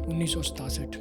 1967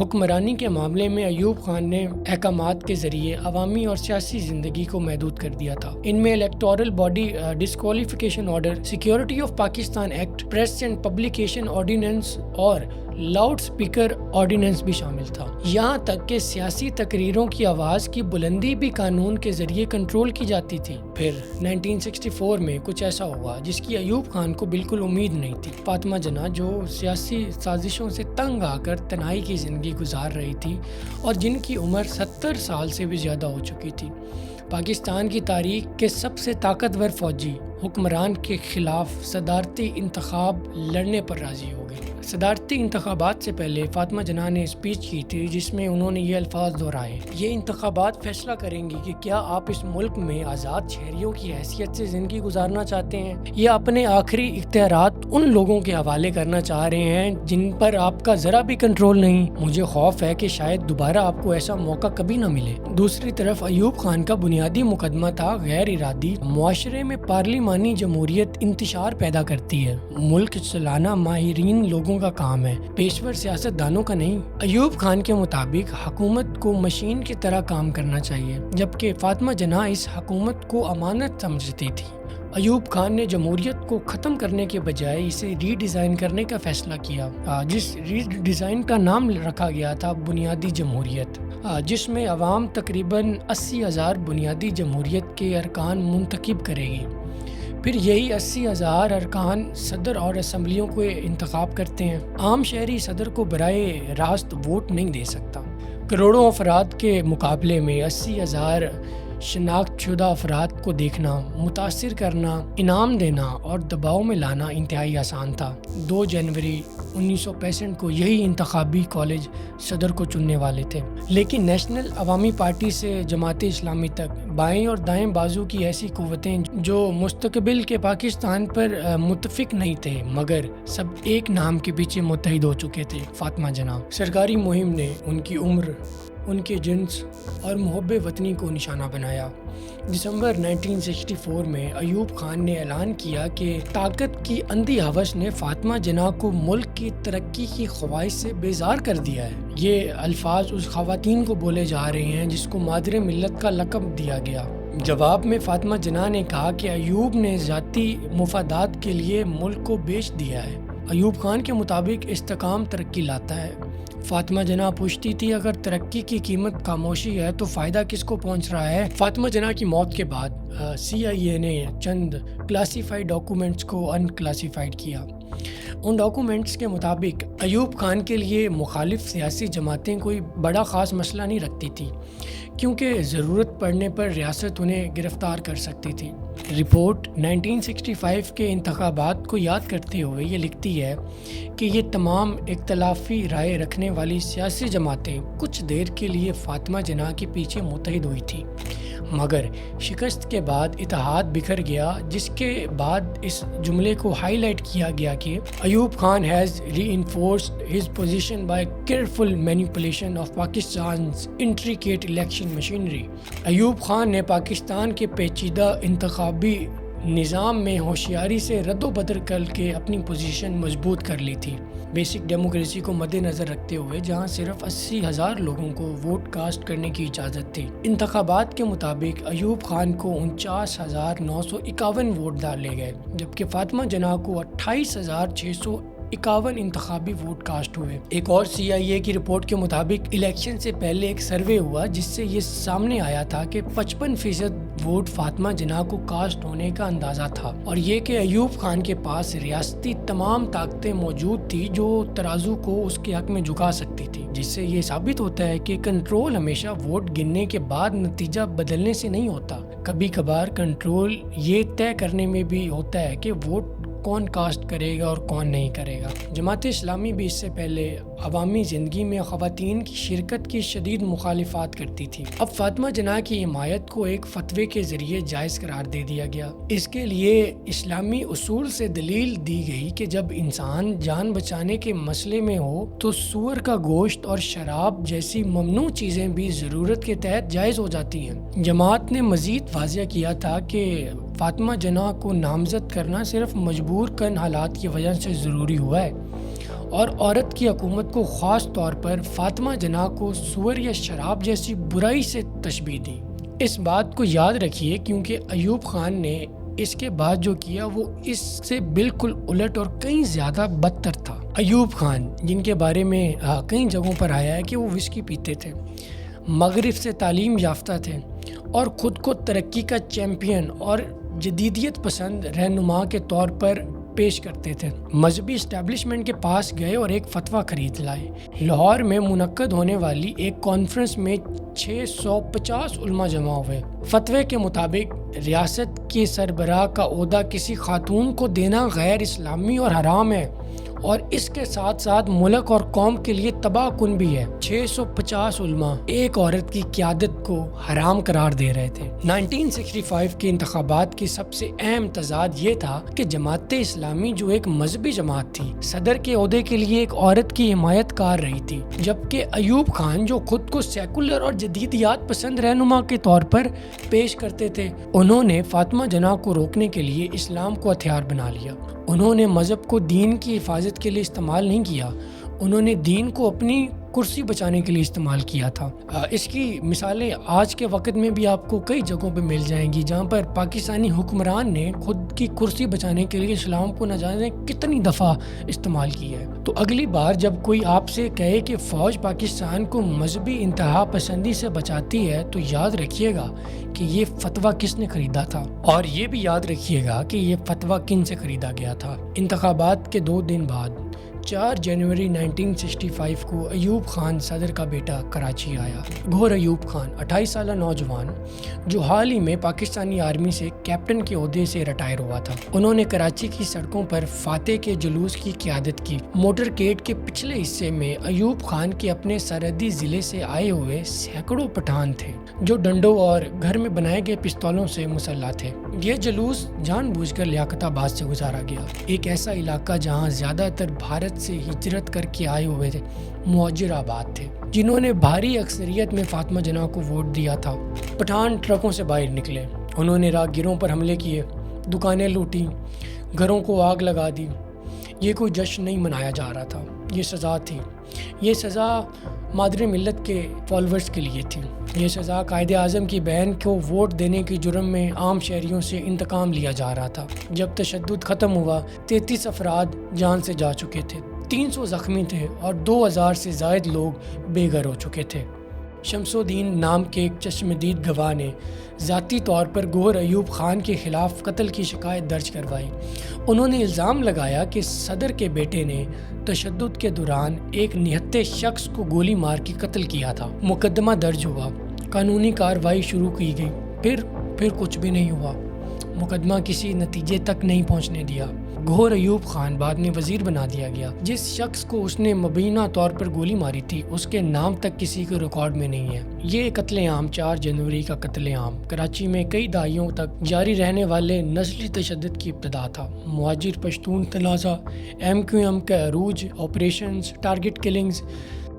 حکمرانی کے معاملے میں ایوب خان نے احکامات کے ذریعے عوامی اور سیاسی زندگی کو محدود کر دیا تھا۔ ان میں electoral body disqualification order, security of Pakistan act, press and publication ordinance اور لاؤڈ سپیکر آرڈیننس بھی شامل تھا۔ یہاں تک کہ سیاسی تقریروں کی آواز کی بلندی بھی قانون کے ذریعے کنٹرول کی جاتی تھی۔ پھر 1964 میں کچھ ایسا ہوا جس کی ایوب خان کو بالکل امید نہیں تھی۔ فاطمہ جناح جو سیاسی سازشوں سے تنگ آ کر تنہائی کی زندگی گزار رہی تھی اور جن کی عمر 70 سال سے بھی زیادہ ہو چکی تھی، پاکستان کی تاریخ کے سب سے طاقتور فوجی حکمران کے خلاف صدارتی انتخاب لڑنے پر راضی ہو گئی۔ صدارتی انتخابات سے پہلے فاطمہ جناح نے اسپیچ کی تھی جس میں انہوں نے یہ الفاظ دہرائے: یہ انتخابات فیصلہ کریں گی کہ کیا آپ اس ملک میں آزاد شہریوں کی حیثیت سے زندگی گزارنا چاہتے ہیں یا اپنے آخری اختیارات ان لوگوں کے حوالے کرنا چاہ رہے ہیں جن پر آپ کا ذرا بھی کنٹرول نہیں۔ مجھے خوف ہے کہ شاید دوبارہ آپ کو ایسا موقع کبھی نہ ملے۔ دوسری طرف ایوب خان کا بنیادی مقدمہ تھا غیر ارادی معاشرے میں پارلیمانی جمہوریت انتشار پیدا کرتی ہے۔ ملک چلانا ماہرین لوگوں کا کام ہے، پیشور سیاست دانوں کا نہیں۔ ایوب خان کے مطابق حکومت کو مشین کی طرح کام کرنا چاہیے، جبکہ فاطمہ جناح اس حکومت کو امانت سمجھتی تھی۔ ایوب خان نے جمہوریت کو ختم کرنے کے بجائے اسے ری ڈیزائن کرنے کا فیصلہ کیا، جس ری ڈیزائن کا نام رکھا گیا تھا بنیادی جمہوریت، جس میں عوام تقریباً 80,000 بنیادی جمہوریت کے ارکان منتخب کرے گی۔ پھر یہی 80,000 ارکان صدر اور اسمبلیوں کو انتخاب کرتے ہیں۔ عام شہری صدر کو براہ راست ووٹ نہیں دے سکتا۔ کروڑوں افراد کے مقابلے میں 80,000 شناخت شدہ افراد کو دیکھنا، متاثر کرنا، انعام دینا اور دباؤ میں لانا انتہائی آسان تھا۔ 2 جنوری 1965 کو یہی انتخابی کالج صدر کو چننے والے تھے، لیکن نیشنل عوامی پارٹی سے جماعت اسلامی تک بائیں اور دائیں بازو کی ایسی قوتیں جو مستقبل کے پاکستان پر متفق نہیں تھے مگر سب ایک نام کے پیچھے متحد ہو چکے تھے: فاطمہ جناح۔ سرکاری مہم نے ان کی عمر، ان کے جنس اور محب وطنی کو نشانہ بنایا۔ دسمبر 1964 میں ایوب خان نے اعلان کیا کہ طاقت کی اندھی ہوس نے فاطمہ جناح کو ملک کی ترقی کی خواہش سے بیزار کر دیا ہے۔ یہ الفاظ اس خواتین کو بولے جا رہے ہیں جس کو مادر ملت کا لقب دیا گیا۔ جواب میں فاطمہ جناح نے کہا کہ ایوب نے ذاتی مفادات کے لیے ملک کو بیچ دیا ہے۔ ایوب خان کے مطابق استحکام ترقی لاتا ہے۔ فاطمہ جناح پوچھتی تھی اگر ترقی کی قیمت خاموشی ہے تو فائدہ کس کو پہنچ رہا ہے؟ فاطمہ جناح کی موت کے بعد CIA نے چند کلاسیفائڈ ڈاکومنٹس کو ان کلاسیفائڈ کیا۔ ان ڈاکومنٹس کے مطابق ایوب خان کے لیے مخالف سیاسی جماعتیں کوئی بڑا خاص مسئلہ نہیں رکھتی تھی، کیونکہ ضرورت پڑنے پر ریاست انہیں گرفتار کر سکتی تھی۔ رپورٹ 1965 کے انتخابات کو یاد کرتے ہوئے یہ لکھتی ہے کہ یہ تمام اختلافی رائے رکھنے والی سیاسی جماعتیں کچھ دیر کے لیے فاطمہ جناح کے پیچھے متحد ہوئی تھی، مگر شکست کے بعد اتحاد بکھر گیا، جس کے بعد اس جملے کو ہائی لائٹ کیا گیا کہ Ayub Khan has reinforced his position by careful manipulation of Pakistan's intricate election machinery. Ayub Khan نے پاکستان کے پیچیدہ انتخابی نظام میں ہوشیاری سے رد و بدل کر کے اپنی پوزیشن مضبوط کر لی تھی، بیسک ڈیموکریسی کو مد نظر رکھتے ہوئے، جہاں صرف 80,000 لوگوں کو ووٹ کاسٹ کرنے کی اجازت تھی۔ انتخابات کے مطابق ایوب خان کو 49,951 ووٹ ڈالے گئے، جبکہ فاطمہ جناح کو 28,651 انتخابی ووٹ کاسٹ ہوئے۔ ایک اور CIA کی رپورٹ کے مطابق الیکشن سے پہلے ایک سروے ہوا جس سے یہ سامنے آیا تھا کہ 55% ووٹ فاطمہ جناح کو کاسٹ ہونے کا اندازہ تھا، اور یہ کہ ایوب خان کے پاس ریاستی تمام طاقتیں موجود تھی جو ترازو کو اس کے حق میں جھکا سکتی تھی، جس سے یہ ثابت ہوتا ہے کہ کنٹرول ہمیشہ ووٹ گننے کے بعد نتیجہ بدلنے سے نہیں ہوتا۔ کبھی کبھار کنٹرول یہ طے کرنے میں بھی ہوتا ہے کہ ووٹ کون کاسٹ کرے گا اور کون نہیں کرے گا۔ جماعت اسلامی بھی اس سے پہلے عوامی زندگی میں خواتین کی شرکت کی شدید مخالفت کرتی تھی۔ اب فاطمہ جناح کی حمایت کو ایک فتوے کے ذریعے جائز قرار دے دیا گیا۔ اس کے لیے اسلامی اصول سے دلیل دی گئی کہ جب انسان جان بچانے کے مسئلے میں ہو تو سور کا گوشت اور شراب جیسی ممنوع چیزیں بھی ضرورت کے تحت جائز ہو جاتی ہیں۔ جماعت نے مزید واضح کیا تھا کہ فاطمہ جناح کو نامزد کرنا صرف مجبور کن حالات کی وجہ سے ضروری ہوا ہے، اور عورت کی حکومت کو خاص طور پر فاطمہ جناح کو سور یا شراب جیسی برائی سے تشبیہ دی۔ اس بات کو یاد رکھیے کیونکہ ایوب خان نے اس کے بعد جو کیا وہ اس سے بالکل الٹ اور کہیں زیادہ بدتر تھا۔ ایوب خان جن کے بارے میں کئی جگہوں پر آیا ہے کہ وہ وسکی پیتے تھے، مغرب سے تعلیم یافتہ تھے اور خود کو ترقی کا چیمپئن اور جدیدیت پسند رہنما کے طور پر پیش کرتے تھے۔ مذہبی اسٹیبلشمنٹ کے پاس گئے اور ایک فتویٰ خرید لائے۔ لاہور میں منعقد ہونے والی ایک کانفرنس میں 650 علماء جمع ہوئے۔ فتوے کے مطابق ریاست کے سربراہ کا عہدہ کسی خاتون کو دینا غیر اسلامی اور حرام ہے اور اس کے ساتھ ساتھ ملک اور قوم کے لیے تباہ کن بھی ہے۔ 650 علماء ایک عورت کی قیادت کو حرام قرار دے رہے تھے۔ 1965 کے انتخابات کی سب سے اہم تضاد یہ تھا کہ جماعت اسلامی جو ایک مذہبی جماعت تھی، صدر کے عہدے کے لیے ایک عورت کی حمایت کر رہی تھی، جبکہ ایوب خان جو خود کو سیکولر اور جدیدیات پسند رہنما کے طور پر پیش کرتے تھے، انہوں نے فاطمہ جناح کو روکنے کے لیے اسلام کو ہتھیار بنا لیا۔ انہوں نے مذہب کو دین کی حفاظت کے لیے استعمال نہیں کیا، انہوں نے دین کو اپنی کرسی بچانے کے لیے استعمال کیا تھا۔ اس کی مثالیں آج کے وقت میں بھی آپ کو کئی جگہوں پہ مل جائیں گی جہاں پر پاکستانی حکمران نے خود کی کرسی بچانے کے لیے اسلام کو نہ جانے کتنی دفعہ استعمال کیا ہے۔ تو اگلی بار جب کوئی آپ سے کہے کہ فوج پاکستان کو مذہبی انتہا پسندی سے بچاتی ہے تو یاد رکھیے گا کہ یہ فتویٰ کس نے خریدا تھا، اور یہ بھی یاد رکھیے گا کہ یہ فتویٰ کن سے خریدا گیا تھا۔ انتخابات کے 2 دن بعد 4 جنوری 1965 کو ایوب خان صدر کا بیٹا کراچی آیا۔ گھور ایوب خان 28 سالہ نوجوان جو حال ہی میں پاکستانی آرمی سے کیپٹن کے عہدے سے ریٹائر ہوا تھا، انہوں نے کراچی کی سڑکوں پر فاتح کے جلوس کی قیادت کی۔ موٹر کیڈ کے پچھلے حصے میں ایوب خان کے اپنے سرحدی ضلع سے آئے ہوئے سینکڑوں پٹھان تھے جو ڈنڈوں اور گھر میں بنائے گئے پستولوں سے مسلح تھے۔ یہ جلوس جان بوجھ کر لیاقت آباد سے گزارا گیا، ایک ایسا علاقہ جہاں زیادہ تر بھارت سے ہجرت کر کے آئے ہوئے تھے مہاجر آباد تھے، جنہوں نے بھاری اکثریت میں فاطمہ جناح کو ووٹ دیا تھا۔ پٹھان ٹرکوں سے باہر نکلے، انہوں نے راہگیروں پر حملے کیے، دکانیں لوٹی، گھروں کو آگ لگا دی۔ یہ کوئی جشن نہیں منایا جا رہا تھا، یہ سزا تھی۔ یہ سزا مادر ملت کے فالوورز کے لیے تھی۔ یہ سزا قائد اعظم کی بہن کو ووٹ دینے کے جرم میں عام شہریوں سے انتقام لیا جا رہا تھا۔ جب تشدد ختم ہوا 33 افراد جان سے جا چکے تھے، 300 زخمی تھے اور 2000 سے زائد لوگ بے گھر ہو چکے تھے۔ شمس الدین نام کے ایک چشمدید گواہ نے ذاتی طور پر گوہر ایوب خان کے خلاف قتل کی شکایت درج کروائی۔ انہوں نے الزام لگایا کہ صدر کے بیٹے نے تشدد کے دوران ایک نہتے شخص کو گولی مار کے قتل کیا تھا۔ مقدمہ درج ہوا، قانونی کارروائی شروع کی گئی، پھر کچھ بھی نہیں ہوا۔ مقدمہ کسی نتیجے تک نہیں پہنچنے دیا۔ گوہر ایوب خان بعد میں وزیر بنا دیا گیا۔ جس شخص کو اس نے مبینہ طور پر گولی ماری تھی اس کے نام تک کسی کے ریکارڈ میں نہیں ہے۔ یہ قتل عام 4 جنوری کا قتل عام کراچی میں کئی دہائیوں تک جاری رہنے والے نسلی تشدد کی ابتدا تھا۔ مہاجر پشتون تنازع، MQM کا عروج، آپریشنز، ٹارگٹ کلنگز،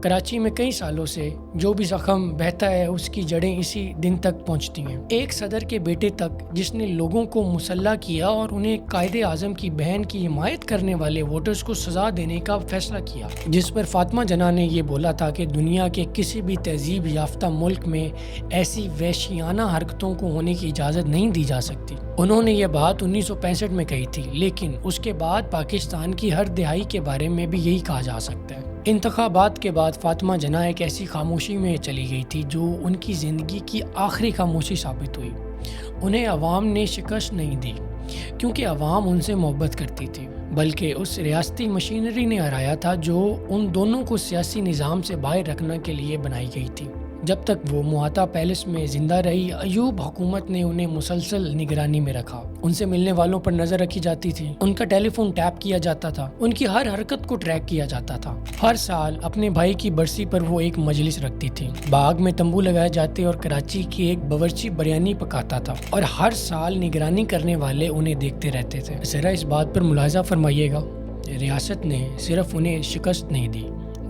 کراچی میں کئی سالوں سے جو بھی زخم بہتا ہے اس کی جڑیں اسی دن تک پہنچتی ہیں۔ ایک صدر کے بیٹے تک جس نے لوگوں کو مسلح کیا اور انہیں قائد اعظم کی بہن کی حمایت کرنے والے ووٹرز کو سزا دینے کا فیصلہ کیا، جس پر فاطمہ جناح نے یہ بولا تھا کہ دنیا کے کسی بھی تہذیب یافتہ ملک میں ایسی وحشیانہ حرکتوں کو ہونے کی اجازت نہیں دی جا سکتی۔ انہوں نے یہ بات 1965 میں کہی تھی، لیکن اس کے بعد پاکستان کی ہر دہائی کے بارے میں بھی یہی کہا جا سکتا ہے۔ انتخابات کے بعد فاطمہ جناح ایک ایسی خاموشی میں چلی گئی تھی جو ان کی زندگی کی آخری خاموشی ثابت ہوئی۔ انہیں عوام نے شکست نہیں دی کیونکہ عوام ان سے محبت کرتی تھی، بلکہ اس ریاستی مشینری نے ہرایا تھا جو ان دونوں کو سیاسی نظام سے باہر رکھنے کے لیے بنائی گئی تھی۔ جب تک وہ محاطہ پیلس میں زندہ رہی، ایوب حکومت نے انہیں مسلسل نگرانی میں رکھا۔ ان سے ملنے والوں پر نظر رکھی جاتی تھی، ان کا ٹیلی فون ٹیپ کیا جاتا تھا، ان کی ہر حرکت کو ٹریک کیا جاتا تھا۔ ہر سال اپنے بھائی کی برسی پر وہ ایک مجلس رکھتی تھی، باغ میں تمبو لگائے جاتے اور کراچی کی ایک باورچی بریانی پکاتا تھا، اور ہر سال نگرانی کرنے والے انہیں دیکھتے رہتے تھے۔ ذرا اس بات پر ملاحظہ فرمائیے گا، ریاست نے صرف انہیں شکست نہیں دی،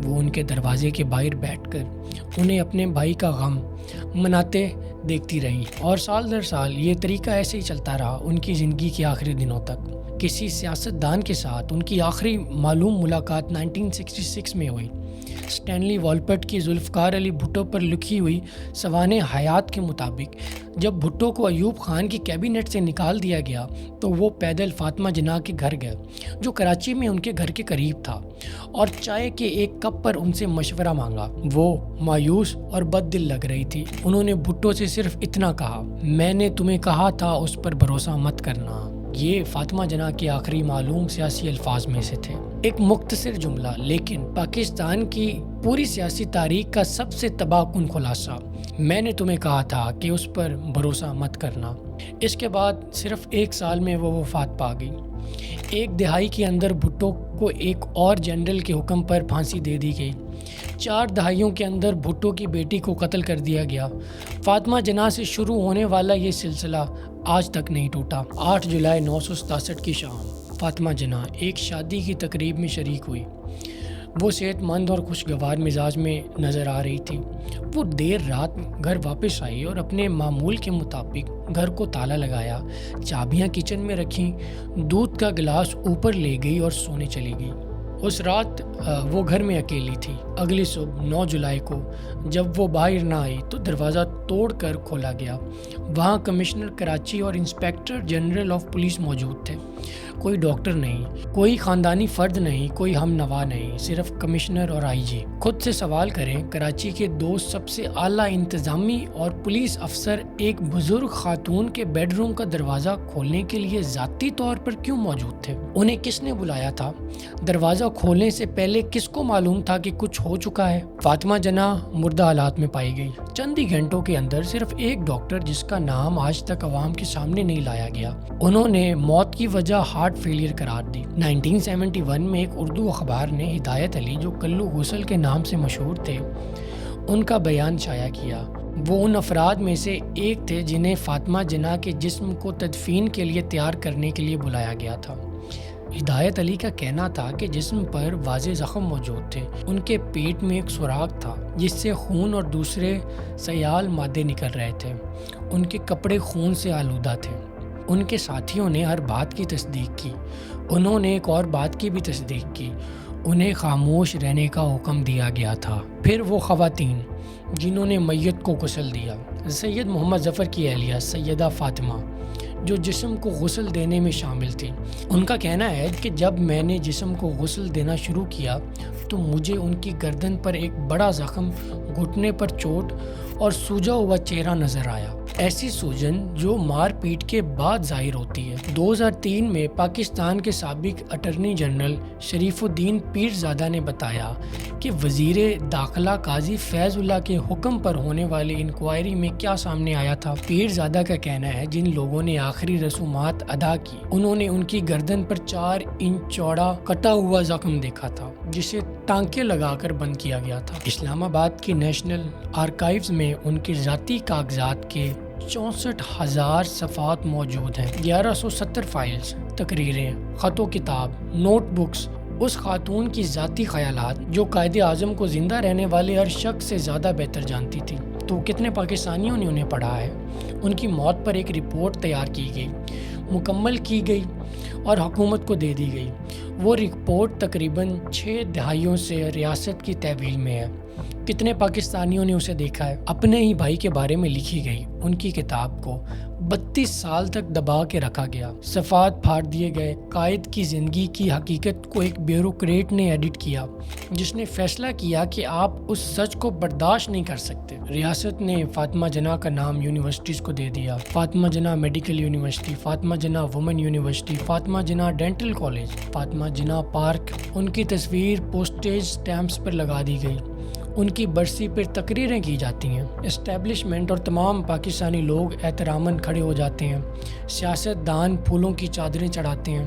وہ ان کے دروازے کے باہر بیٹھ کر انہیں اپنے بھائی کا غم مناتے دیکھتی رہی، اور سال در سال یہ طریقہ ایسے ہی چلتا رہا ان کی زندگی کے آخری دنوں تک۔ کسی سیاستدان کے ساتھ ان کی آخری معلوم ملاقات 1966 میں ہوئی۔ اسٹینلی والپٹ کی ذوالفقار علی بھٹو پر لکھی ہوئی سوانح حیات کے مطابق جب بھٹو کو ایوب خان کی کیبنٹ سے نکال دیا گیا تو وہ پیدل فاطمہ جناح کے گھر گئے جو کراچی میں ان کے گھر کے قریب تھا اور چائے کے ایک کپ پر ان سے مشورہ مانگا۔ وہ مایوس اور بد دل لگ رہی تھی۔ انہوں نے بھٹو سے صرف اتنا کہا، میں نے تمہیں کہا تھا اس پر بھروسہ مت کرنا۔ یہ فاطمہ جناح کے آخری معلوم سیاسی الفاظ میں سے تھے۔ ایک مختصر جملہ لیکن پاکستان کی پوری سیاسی تاریخ کا سب سے تباہ کن خلاصہ، میں نے تمہیں کہا تھا کہ اس پر بھروسہ مت کرنا۔ اس کے بعد صرف 1 سال میں وہ وفات پا گئی۔ 1 دہائی کے اندر بھٹو کو ایک اور جنرل کے حکم پر پھانسی دے دی گئی۔ 4 دہائیوں کے اندر بھٹو کی بیٹی کو قتل کر دیا گیا۔ فاطمہ جناح سے شروع ہونے والا یہ سلسلہ آج تک نہیں ٹوٹا۔ 8 جولائی 1967 کی شام فاطمہ جناح ایک شادی کی تقریب میں شریک ہوئی۔ وہ صحت مند اور خوشگوار مزاج میں نظر آ رہی تھی۔ وہ دیر رات گھر واپس آئی اور اپنے معمول کے مطابق گھر کو تالا لگایا، چابیاں کچن میں رکھیں، دودھ کا گلاس اوپر لے گئی اور سونے چلی گئی۔ اس رات وہ گھر میں اکیلی تھی۔ اگلی صبح 9 جولائی کو جب وہ باہر نہ آئی تو دروازہ توڑ کر کھولا گیا۔ وہاں کمشنر کراچی اور انسپیکٹر جنرل آف پولیس موجود تھے۔ کوئی ڈاکٹر نہیں، کوئی خاندانی فرد نہیں، کوئی ہم نوا نہیں، صرف کمشنر اور آئی جی۔ خود سے سوال کریں، کراچی کے 2 سب سے اعلیٰ انتظامی اور پولیس افسر ایک بزرگ خاتون کے بیڈ روم کا دروازہ کھولنے کے لیے ذاتی طور پر کیوں موجود تھے؟ انہیں کس نے بلایا تھا؟ دروازہ کھولنے سے پہلے کس کو معلوم تھا کہ کچھ ہو چکا ہے؟ فاطمہ جناح مردہ حالات میں پائی گئی۔ چند ہی گھنٹوں کے اندر صرف ایک ڈاکٹر جس کا نام آج تک عوام کے سامنے نہیں لایا گیا، انہوں نے موت کی وجہ ہارٹ فیلئر قرار دی۔ 1971 میں ایک اردو اخبار نے ہدایت علی، جو کلو غسل کے نام سے مشہور تھے، ان کا بیان شائع کیا۔ وہ ان افراد میں سے ایک تھے جنہیں فاطمہ جناح کے جسم کو تدفین کے لیے تیار کرنے کے لیے بلایا گیا تھا۔ ہدایت علی کا کہنا تھا کہ جسم پر واضح زخم موجود تھے۔ ان کے پیٹ میں ایک سوراخ تھا جس سے خون اور دوسرے سیال مادے نکل رہے تھے۔ ان کے کپڑے خون سے آلودہ تھے۔ ان کے ساتھیوں نے ہر بات کی تصدیق کی۔ انہوں نے ایک اور بات کی بھی تصدیق کی، انہیں خاموش رہنے کا حکم دیا گیا تھا۔ پھر وہ خواتین جنہوں نے میت کو غسل دیا، سید محمد ظفر کی اہلیہ سیدہ فاطمہ، جو جسم کو غسل دینے میں شامل تھی، ان کا کہنا ہے کہ جب میں نے جسم کو غسل دینا شروع کیا تو مجھے ان کی گردن پر ایک بڑا زخم، گھٹنے پر چوٹ اور سوجا ہوا چہرہ نظر آیا، ایسی سوجن جو مار پیٹ کے بعد ظاہر ہوتی ہے۔ 2003 میں پاکستان کے سابق اٹارنی جنرل شریف الدین پیرزادہ نے بتایا کہ وزیر داخلہ قاضی فیض اللہ کے حکم پر ہونے والی انکوائری میں کیا سامنے آیا تھا۔ پیرزادہ کا کہنا ہے جن لوگوں نے آخری رسومات ادا کی، انہوں نے ان کی گردن پر 4 انچ چوڑا کٹا ہوا زخم دیکھا تھا جسے ٹانکے لگا کر بند کیا گیا تھا۔ اسلام آباد کی نیشنل آرکائیوز میں ان کے ذاتی کاغذات کے 64,000 صفحات موجود ہیں۔ 1170 فائلز، تقریریں، خط و کتاب، نوٹ بکس، اس خاتون کی ذاتی خیالات جو قائد اعظم کو زندہ رہنے والے ہر شخص سے زیادہ بہتر جانتی تھی۔ تو کتنے پاکستانیوں نے انہیں پڑھا ہے؟ ان کی موت پر ایک رپورٹ تیار کی گئی، مکمل کی گئی اور حکومت کو دے دی گئی۔ وہ رپورٹ تقریباً 6 دہائیوں سے ریاست کی تحویل میں ہے۔ کتنے پاکستانیوں نے اسے دیکھا ہے؟ اپنے ہی بھائی کے بارے میں لکھی گئی ان کی کتاب کو 32 سال تک دبا کے رکھا گیا، صفحات پھاڑ دیے گئے۔ قائد کی زندگی کی حقیقت کو ایک بیوروکریٹ نے ایڈٹ کیا جس نے فیصلہ کیا کہ آپ اس سچ کو برداشت نہیں کر سکتے۔ ریاست نے فاطمہ جناح کا نام یونیورسٹیز کو دے دیا، فاطمہ جناح میڈیکل یونیورسٹی، فاطمہ جناح وومن یونیورسٹی، فاطمہ جناح ڈینٹل کالج، فاطمہ جناح پارک۔ ان کی تصویر پوسٹیج سٹیمپس پر لگا دی گئی، ان کی برسی پر تقریریں کی جاتی ہیں، اسٹیبلشمنٹ اور تمام پاکستانی لوگ احتراماً کھڑے ہو جاتے ہیں، سیاست دان پھولوں کی چادریں چڑھاتے ہیں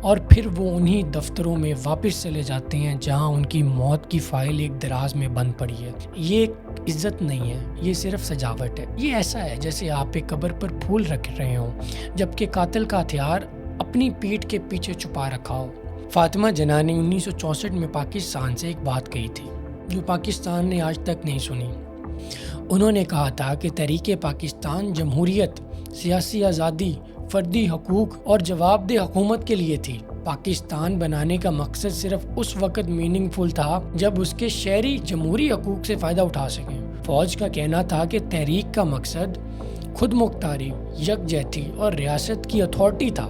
اور پھر وہ انہی دفتروں میں واپس چلے جاتے ہیں جہاں ان کی موت کی فائل ایک دراز میں بند پڑی ہے۔ یہ ایک عزت نہیں ہے، یہ صرف سجاوٹ ہے۔ یہ ایسا ہے جیسے آپ ایک قبر پر پھول رکھ رہے ہوں جبکہ قاتل کا ہتھیار اپنی پیٹھ کے پیچھے چھپا رکھا ہو۔ فاطمہ جناح نے 1964 میں پاکستان سے ایک بات کہی تھی جو پاکستان نے آج تک نہیں سنی۔ انہوں نے کہا تھا کہ تحریک پاکستان جمہوریت، سیاسی آزادی، فردی حقوق اور جواب دہ حکومت کے لیے تھی۔ پاکستان بنانے کا مقصد صرف اس وقت میننگ فل تھا جب اس کے شہری جمہوری حقوق سے فائدہ اٹھا سکیں۔ فوج کا کہنا تھا کہ تحریک کا مقصد خود مختاری، یکجہتی اور ریاست کی اتھارٹی تھا۔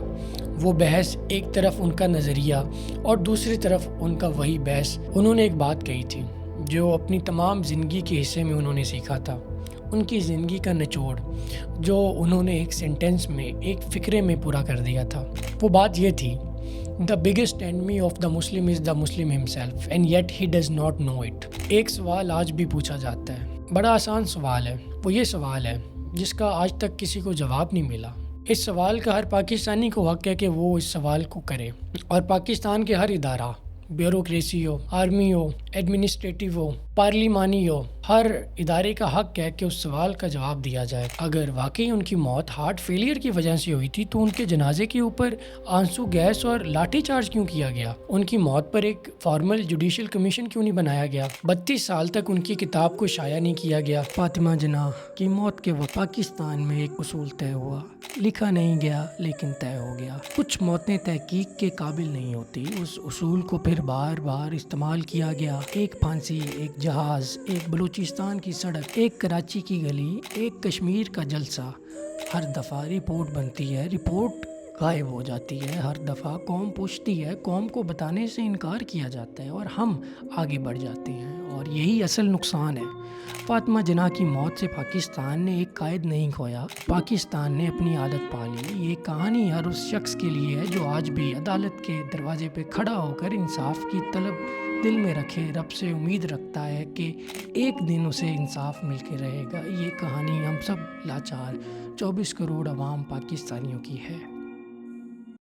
وہ بحث ایک طرف ان کا نظریہ اور دوسری طرف ان کا وہی بحث۔ انہوں نے ایک بات کہی تھی جو اپنی تمام زندگی کے حصے میں انہوں نے سیکھا تھا، ان کی زندگی کا نچوڑ جو انہوں نے ایک سینٹنس میں، ایک فقرے میں پورا کر دیا تھا۔ وہ بات یہ تھی، The biggest enemy of the Muslim is the Muslim himself and yet he does not know it۔ ایک سوال آج بھی پوچھا جاتا ہے، بڑا آسان سوال ہے، وہ یہ سوال ہے جس کا آج تک کسی کو جواب نہیں ملا۔ اس سوال کا ہر پاکستانی کو حق ہے کہ وہ اس سوال کو کرے، اور پاکستان کے ہر ادارہ، بیوروکریسی ہو، آرمی ہو، ایڈمنسٹریٹو ہو، پارلیمانی ہو، ہر ادارے کا حق ہے کہ اس سوال کا جواب دیا جائے۔ اگر واقعی ان کی موت ہارٹ فیلئر کی وجہ سے ہوئی تھی تو ان کے جنازے کے اوپر آنسو گیس اور لاٹھی چارج کیوں کیا گیا؟ ان کی موت پر ایک فارمل جوڈیشل کمیشن کیوں نہیں بنایا گیا؟ 32 سال تک ان کی کتاب کو شائع نہیں کیا گیا۔ فاطمہ جناح کی موت کے وقت پاکستان میں ایک اصول طے ہوا، لکھا نہیں گیا لیکن طے ہو گیا۔ کچھ موتیں تحقیق کے قابل نہیں ہوتی، اس اصول کو پھر بار بار استعمال کیا گیا۔ ایک پھانسی، ایک جہاز، ایک بلوچستان کی سڑک، ایک کراچی کی گلی، ایک کشمیر کا جلسہ، ہر دفعہ رپورٹ بنتی ہے، رپورٹ غائب ہو جاتی ہے، ہر دفعہ قوم پوچھتی ہے، قوم کو بتانے سے انکار کیا جاتا ہے اور ہم آگے بڑھ جاتے ہیں، اور یہی اصل نقصان ہے۔ فاطمہ جناح کی موت سے پاکستان نے ایک قائد نہیں کھویا، پاکستان نے اپنی عادت پا لی۔ یہ کہانی ہر اس شخص کے لیے ہے جو آج بھی عدالت کے دروازے پہ کھڑا ہو کر انصاف کی طلب دل میں رکھے، رب سے امید رکھتا ہے کہ ایک دن اسے انصاف مل کے رہے گا۔ یہ کہانی ہم سب لاچار 24 کروڑ عوام پاکستانیوں کی ہے۔